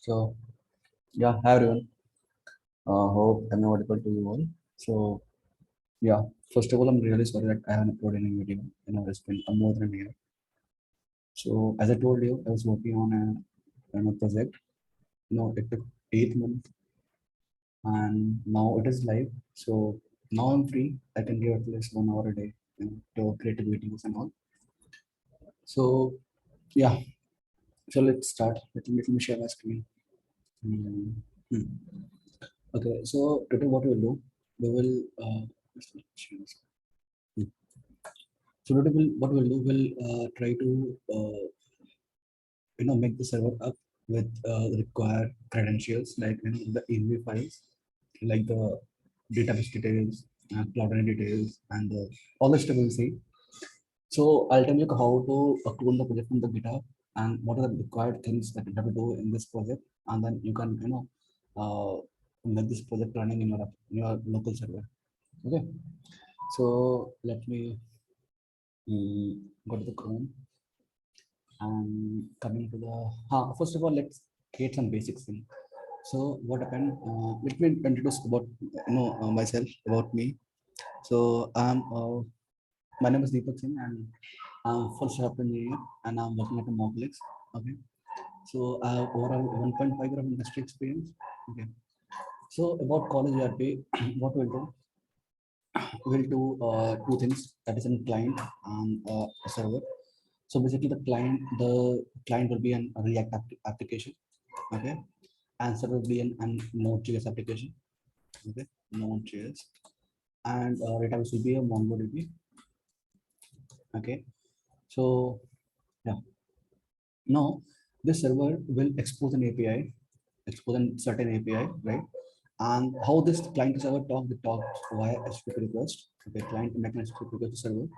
So yeah, hi everyone. Hope I'm audible to you all. So yeah, first of all, I'm really sorry that I haven't uploaded any video. It's been more than a year. So as I told you, I was working on a project. It took 8 months, and now it is live. So now I'm free. I can give at least 1 hour a day, to create videos and all. So yeah, so let's start. Let me share my screen. Hmm. Hmm. Okay, so today what we'll do, we will share my screen. Hmm. So what we'll do, we'll try to make the server up with required credentials like the env files, like the database details, cloud details, and all the stuff we'll see. So I'll tell you how to clone the project from the GitHub and what are the required things that you have to do in this project, and then you can uh, make this project running in your local server. Okay, so let me go to the Chrome. And coming to the first of all, let's create some basics thing. So what happened, let me introduce about myself, about me. So my name is Deepak Singh, and I'm full stack engineer, and I'm working at a Moglix. Okay, so I have overall 1.5 year of industry experience. Okay, so about college ERP, what we'll do, we'll do two things, that is in client and a server. So basically the client will be an a React application, okay, and server will be an Node.js application, okay, Node.js, and database will be a MongoDB, okay. So yeah, now this server will expose an API, expose a certain API, right? And how this client to server talk, they talk via HTTP request. Okay, client make an HTTP request to server,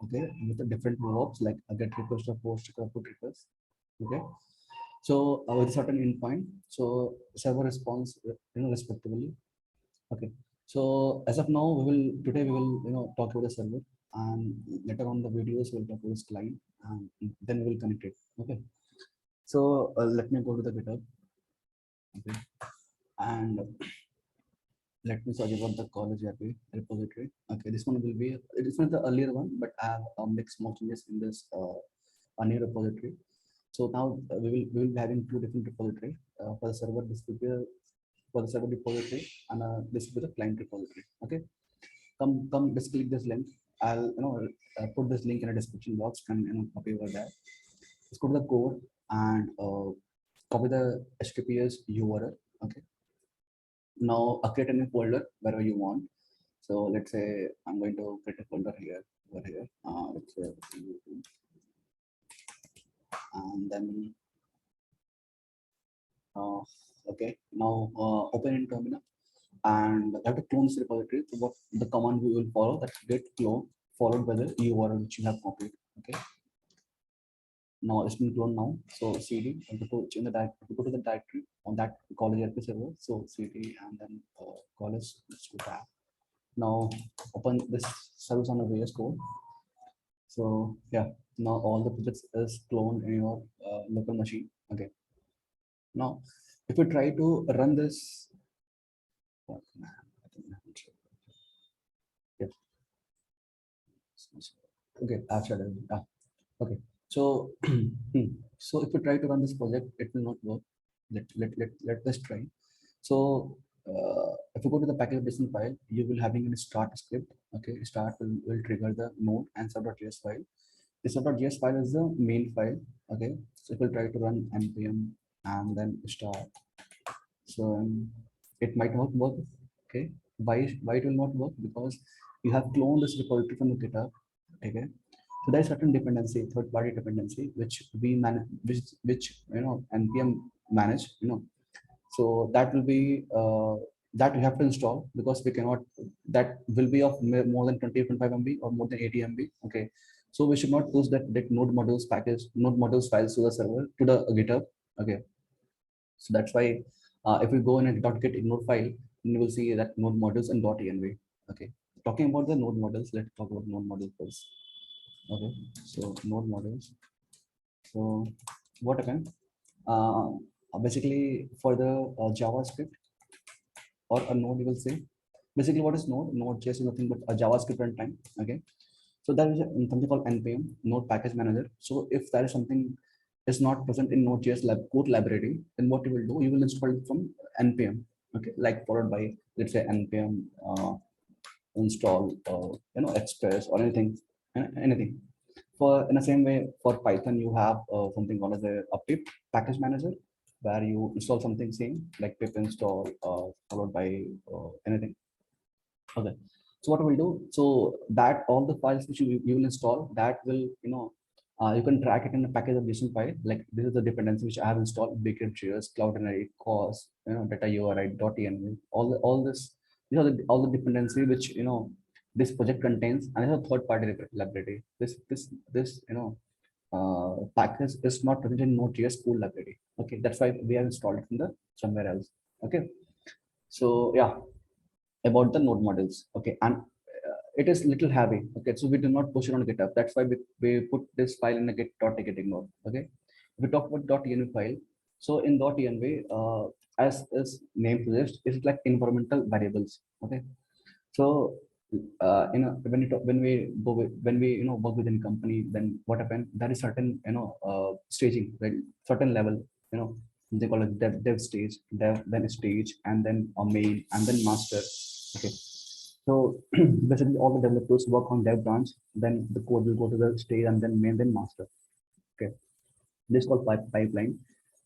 okay, with the different verbs like a get request, or post request, or put request, okay. So with a certain endpoint, so server response, respectively. Okay. So as of now, today we will talk about the server, and later on the videos we'll talk about this client, and then we will connect it. Okay. So let me go to the GitHub. Okay. And let me search about the college repository. Okay, this one will be, it is not the earlier one, but I have mixed more changes in this a new repository. So now we will be having two different repository for the server. This will be for the server repository, and this will be the client repository. Okay, come just click this link. I'll put this link in a description box, and copy over there. Let's go to the code and copy the HTTPS URL. Okay, now create a new folder wherever you want. So let's say I'm going to create a folder here, over here. Let's say YouTube, and then okay, now open in terminal, and I have to clone this repository. So what the command we will follow, that get clone followed by the URL which you have copied. Okay, now it's been cloned now. So cd, and to change the directory, to go to the directory on that college RP server. So cd, and then college, let's go back. Now open this service on the VS Code. So yeah, now all the projects is cloned in your local machine. Okay, now if you try to run this, oh, man, I think I haven't shared. Yep. Okay, I've shared it. Okay, so so if you try to run this project, it will not work. Let us try. So if you go to the package.json file, you will having a start script. Okay, start will trigger the node and sub.js file. The sub.js file is the main file. Okay, so if you try to run npm and then start, so it might not work. Okay, why it will not work? Because you have cloned this repository from the GitHub. Okay, so there's certain dependency, third-party dependency, which we manage, which npm manage. So that will be that we have to install, because we cannot. That will be of more than 20-25 MB or more than 80 MB. Okay, so we should not push that node modules package, node modules files to the server, to the GitHub. Okay, so that's why if we go in a .git ignore file, you will see that node modules and .env. Okay, talking about the node modules, let's talk about node modules first. Okay, so node modules. So what happened? Basically, for the JavaScript or a node, you will say. Basically, what is node? Node.js is nothing but a JavaScript runtime. Okay. So there is something called npm node package manager. So if there is something is not present in Node.js code library, then what you will do, you will install it from npm. Okay, like followed by, let's say, npm install express or anything, anything. For in the same way, for Python, you have something called as a pip package manager, where you install something same like pip install followed by anything. Okay. So what we'll do, so that all the files which you will install, that will, you can track it in a package of JSON file. Like this is the dependency which I have installed: Bigrid Cheers, Cloud Inherit, COS, data URI, .env, all this, all the dependency which, this project contains, and it's a third party library. This package is not present in Node.js core library. Okay. That's why we have installed it in the somewhere else. Okay. So yeah, about the node models. Okay, and it is little heavy. Okay, so we do not push it on GitHub. That's why we put this file in a git.ignore. Okay, if we talk about .env file, so in .env, as its name suggests, it's like environmental variables. Okay, so when we go with, when we work within company, then what happens? There is certain staging, right? Certain level, they call it dev stage, dev, then stage, and then a main, and then master. Okay, so basically all the developers work on dev branch, then the code will go to the stage, and then main, then master. Okay, this is called pipeline.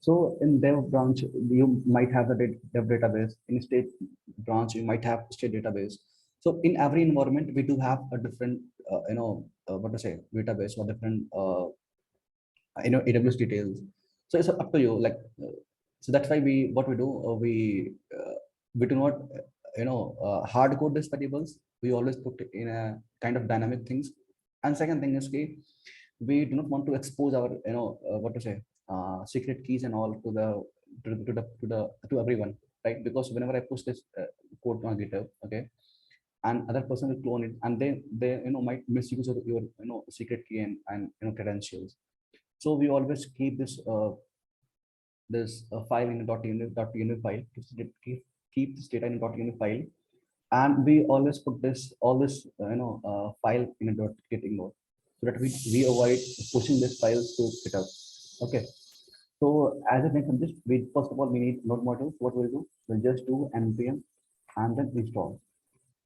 So in dev branch, you might have the dev database. In state branch, you might have state database. So in every environment, we do have a different, what to say, database or different, AWS details. So it's up to you. Like, so that's why what we do, we do not, hard code these variables. We always put it in a kind of dynamic things. And second thing is, we do not want to expose our, what to say, secret keys and all to everyone, right? Because whenever I push this code on GitHub, okay, and other person will clone it, and they might misuse your secret key and credentials. So we always keep this file in a .env file, keep this data in a .env file, and we always put this all this file in a .getting node, so that we avoid pushing this file to GitHub. Okay. So as I mentioned, this we first of all we need node modules. What we'll do, we'll just do npm and then install.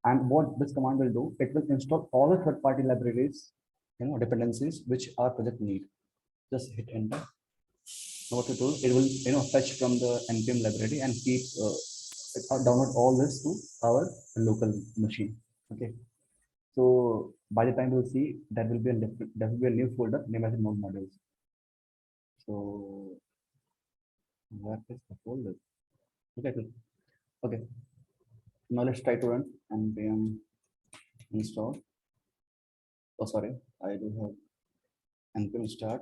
And what this command will do, it will install all the third-party libraries, dependencies which our project need. Just hit enter. Now what to do, it will fetch from the npm library and keep download all this to our local machine. Okay. So by the time we'll see, there will be a new folder named as node modules. So what is the folder? Okay, cool. Okay. Now let's try to run npm install. Oh, sorry, I do have npm start.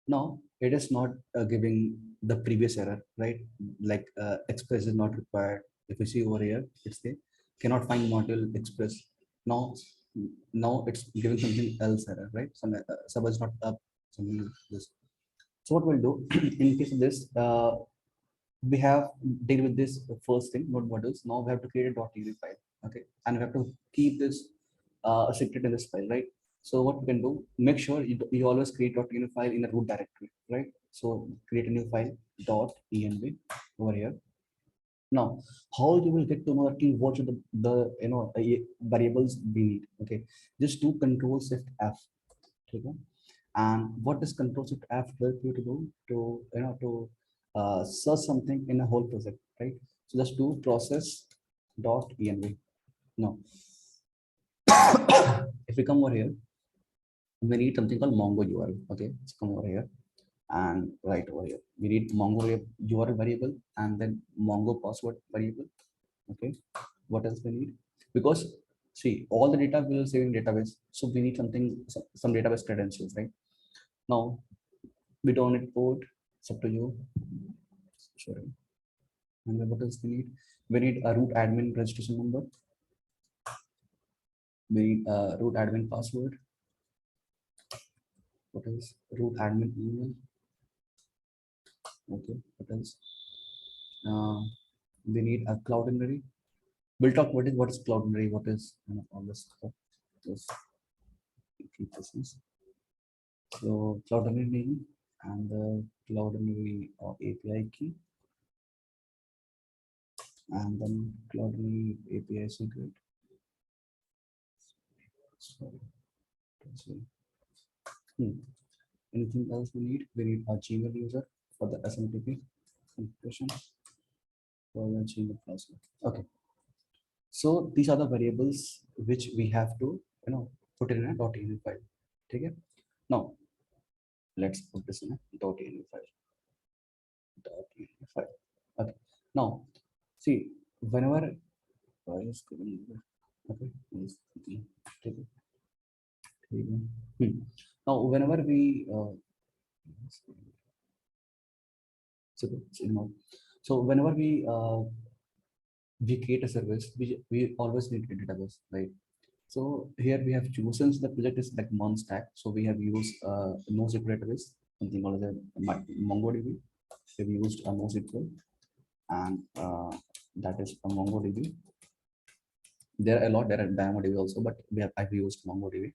Now it is not giving the previous error, right? Like express is not required. If you see over here, it's the cannot find module express. Now, now it's giving something else error, right? Some is not up, something like this. So what we'll do in case of this, we have deal with this first thing, node modules. Now we have to create a .env file, okay, and we have to keep this a secret in this file, right? So what we can do, make sure you always create .env file in a root directory, right? So create a new file .env over here. Now, how you will get to know that what are the variables we need? Okay, just do Control Shift F, okay? And what does Control Shift F help you to do to search something in a whole project, right? So just do process.env. Now, if we come over here, we need something called Mongo URL. Okay, let's come over here and right over here. We need Mongo URL variable and then Mongo password variable. Okay, what else we need? Because see, all the data we will save in database, so we need some database credentials, right? Now we don't need port. It's up to you. Sorry. And then what else we need? We need a root admin registration number. We need a root admin password. What else? Root admin email. Okay, what else? Uh, we need a cloudinary. We'll talk what is cloudinary, what is all this stuff. Just keep this. So cloudinary name and the cloudinary API key, and then cloudinary API secret. Sorry. Hmm. Anything else we need? We need a Gmail user for the SMTP configuration for the Gmail password. Okay. So these are the variables which we have to, put in a .env file. Okay. Now let's put this in a .env file. .env file. Okay. Now see, whenever okay. Hmm. Now whenever we so, so whenever we create a service, we always need a database, right? So here we have chosen the project is like Mern stack. So we have used NoSQL database, something called as a MongoDB. We've used a NoSQL, and that is a MongoDB. There are a lot. There are DynamoDB also, but I've used MongoDB.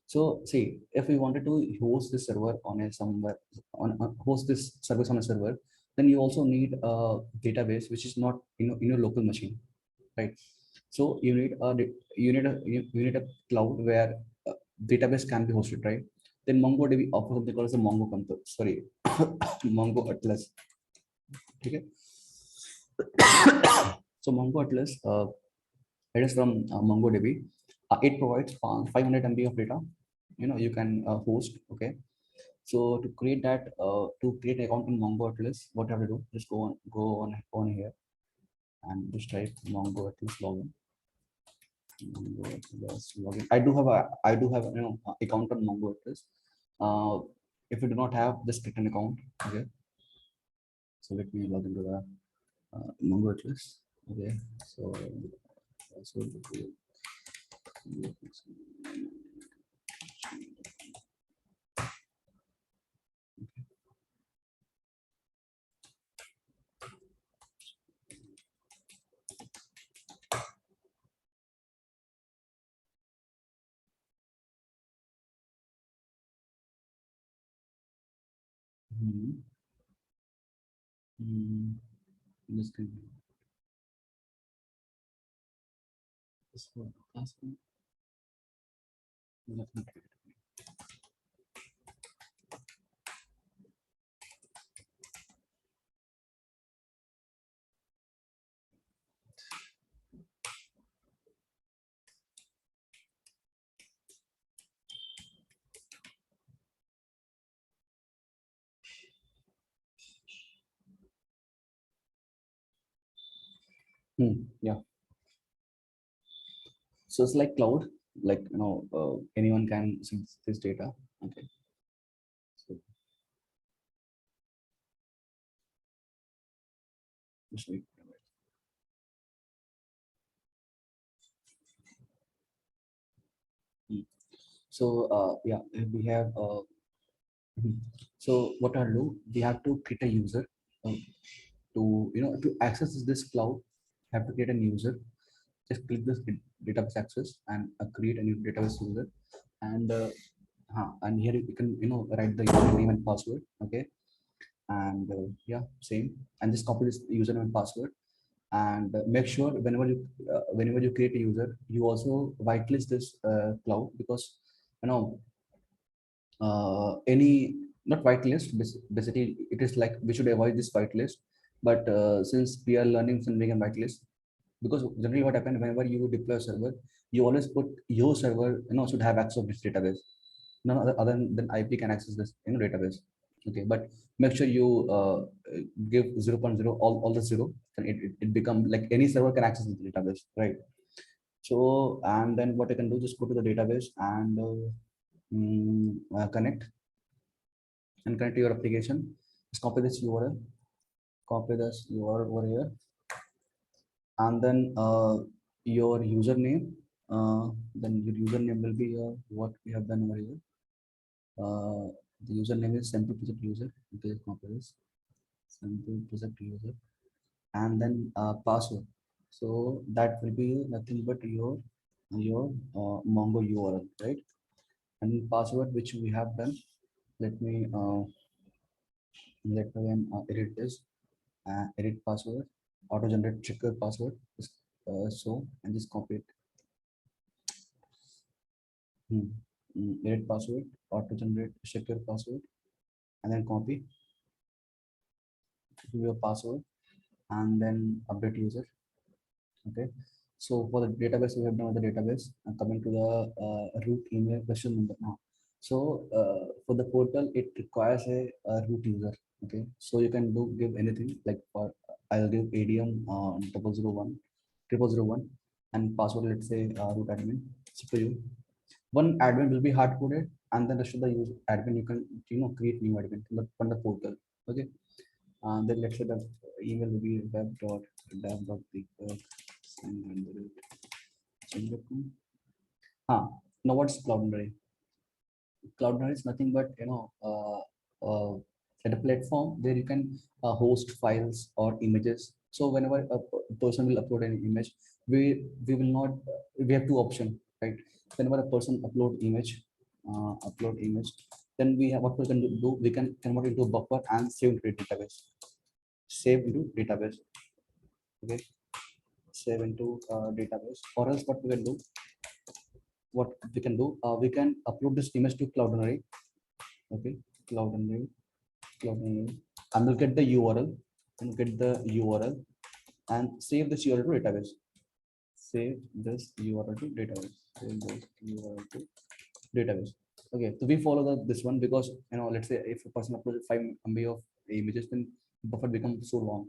So see, if we wanted to host this server on a somewhere host this service on a server, then you also need a database which is not in your local machine, right? So you need a cloud where database can be hosted, right? Then MongoDB offers something called as a sorry, Mongo Atlas. Okay. So Mongo Atlas, it is from MongoDB. It provides 500 MB of data. You can host. Okay. So to create that, to create an account in Mongo Atlas, what you have to do? Just go on here and just type Mongo Atlas login. Login. I do have account on Mongo Atlas. If you do not have, just create an account. Okay. So let me log into the Mongo Atlas. Okay. So hmm, hmm, just give me this one. Last one. Let me create. Yeah. So it's like cloud, like anyone can see this data. Okay. So just wait. Hmm. So yeah, we have mhm. So what I'll do, we have to create a user uh, to to access this cloud. Have to create a user. Just click this database access and create a new database user, and here you can write the username and password. Okay. And yeah, same, and just copy this username and password, and make sure whenever you create a user, you also whitelist this cloud, because you know any not whitelist. Basically it is like we should avoid this whitelist, but since we are learning something in whitelist, because generally what happens whenever you deploy a server, you always put your server should have access to this database. None other than IP can access this database. Okay, but make sure you give 0.0 all the zero, and it become like any server can access the database, right? So and then what I can do, just go to the database and connect to your application. Just copy this URL, copy this URL over here, and then your username. Then your username will be what we have done over here. The username is simple project user. Okay, copy this. sample project user, and then password. So that will be nothing but your Mongo URL, right? And password which we have done. Let me edit this. Edit password, auto generate checker password. So and just copy it. Edit password, auto generate checker password, and then copy your password, and then update user. Okay. So for the database, we have done with the database. And coming to the root email question number now. So for the portal, it requires a root user. Okay. So you can give anything like for I'll give ADM 001 001 and password. Let's say root admin. So for you, one admin will be hard coded, and then rest of the user admin you can create new admin from the portal. Okay. Then let's say the email will be web.dev.deepak and gmail.com. Now what's Cloudberry? Cloudberry is nothing but at a platform where you can host files or images. So whenever a person will upload an image, we will not we have two options, right? Whenever a person upload image, then we have what we can do. We can convert into a buffer and save into a database. Save into database. Okay, save into database. Or else we can upload this image to Cloudberry. Okay, Cloudberry, Cloudberry, and we'll get the URL and save this URL to database. Save this URL to database. Save this URL to database. Okay, so we follow this one because let's say if a person uploads 5 MB of images, then buffer becomes so long.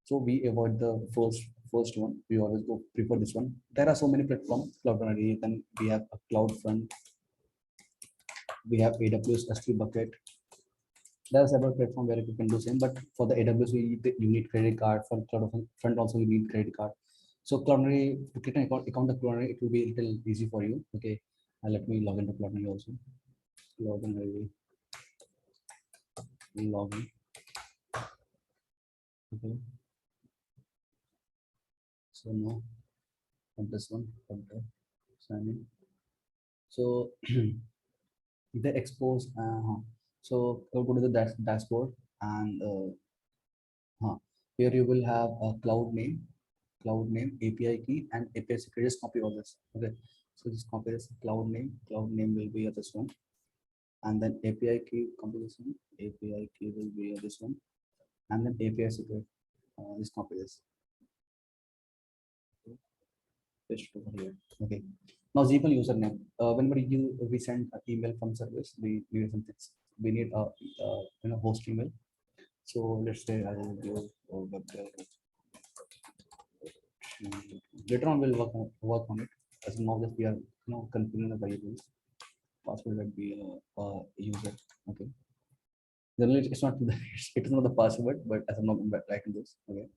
So we avoid the first one. We always go prefer this one. There are so many platforms. Cloudberry, then we have a CloudFront, we have AWS S3 bucket. There are several platforms where you can do same, but for the AWS you need credit card. For CloudFront also you need credit card. So Cloudberry, to create an account of Cloudberry, it will be a little easy for you. Okay, let me log into Cloudberry also. Cloudberry, login. Okay. So now on this one, sign in. So they expose. So go to the dashboard, and here you will have a cloud name, API key, and API secret. Just copy all this. Okay. So just copy this cloud name. Cloud name will be this one, and then API key copy this one. API key will be this one, and then API secret. Just copy this. Paste over here. Okay. Now Gmail username. Whenever we send an email from service, we need a host email. So let's say I will give web later on we'll work on it. As now that we are configuring the variables, password will be a user. Okay. Generally, it's not it is not the password, but as I'm not writing this. Okay.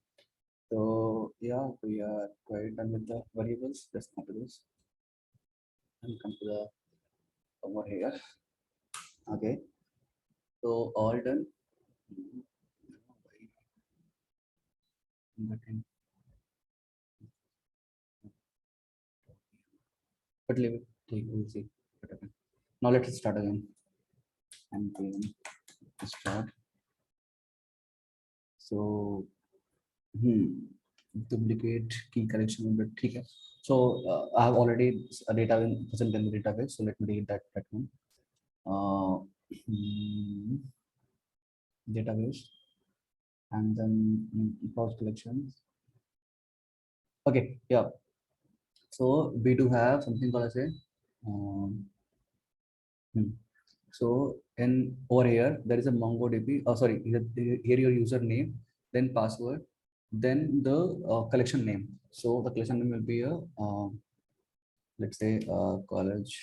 So yeah, we are quite done with the variables. Let's come to this and come to the over here. Okay. So all done. But leave it. We'll see what happens. Now let's start again. And then start. So duplicate key collection number. Okay. So I have already a data present in the database. So let me delete that one. Database, and then pause collections. Okay, yeah. So we do have something called as a so in over here there is a MongoDB. Sorry, here your username, then password, then the collection name. So the collection name will be a let's say college.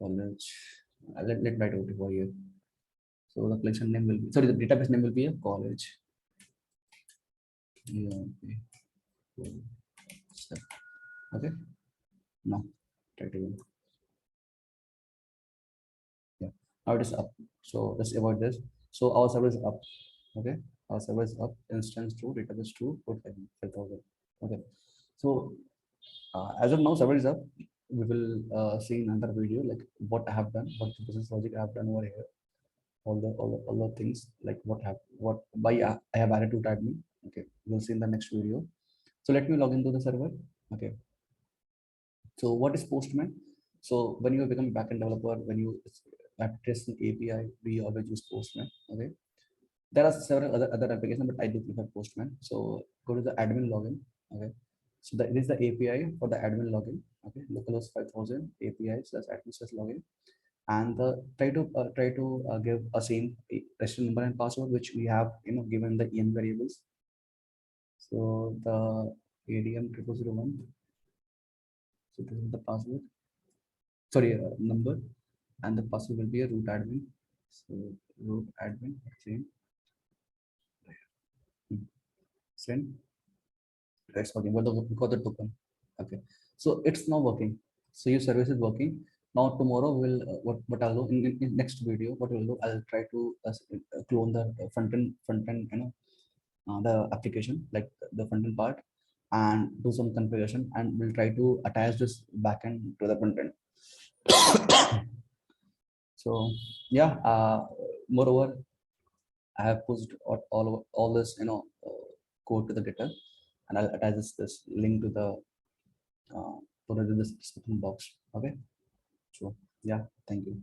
Let write out over here. So the collection name will be, sorry, the database name will be a college. Yeah, okay. No, try to again. Yeah, now it is up. So let's avoid this. So our server is up. Okay, our server is up. Instance to database to put 5,000. Okay, so as of now, server is up. We will see in another video like what I have done, what the business logic I have done over here, all the things like what why I have added to admin. Okay, we'll see in the next video. So let me log into the server. Okay, so what is Postman? So when you become a backend developer, when you have test an API, we always use Postman. Okay, there are several other applications, but I do prefer Postman. So go to the admin login. Okay, so it is the API for the admin login. Okay, localhost 5000 API slash admin slash login, and try to give a same register number and password which we have given the en variables. So the ADM 0001. So this is the password. Sorry, number, and the password will be a root admin. So root admin same. Send. It's working. What the we got the token. Okay. So it's now working. So your service is working. Now tomorrow we'll what I'll do in next video. What we'll do, I'll try to clone the front end the application like the front end part, and do some configuration, and we'll try to attach this backend to the front end. So yeah, moreover, I have pushed all this code to the GitHub, and I'll attach this link to the put it in the description box. Okay. So yeah, thank you.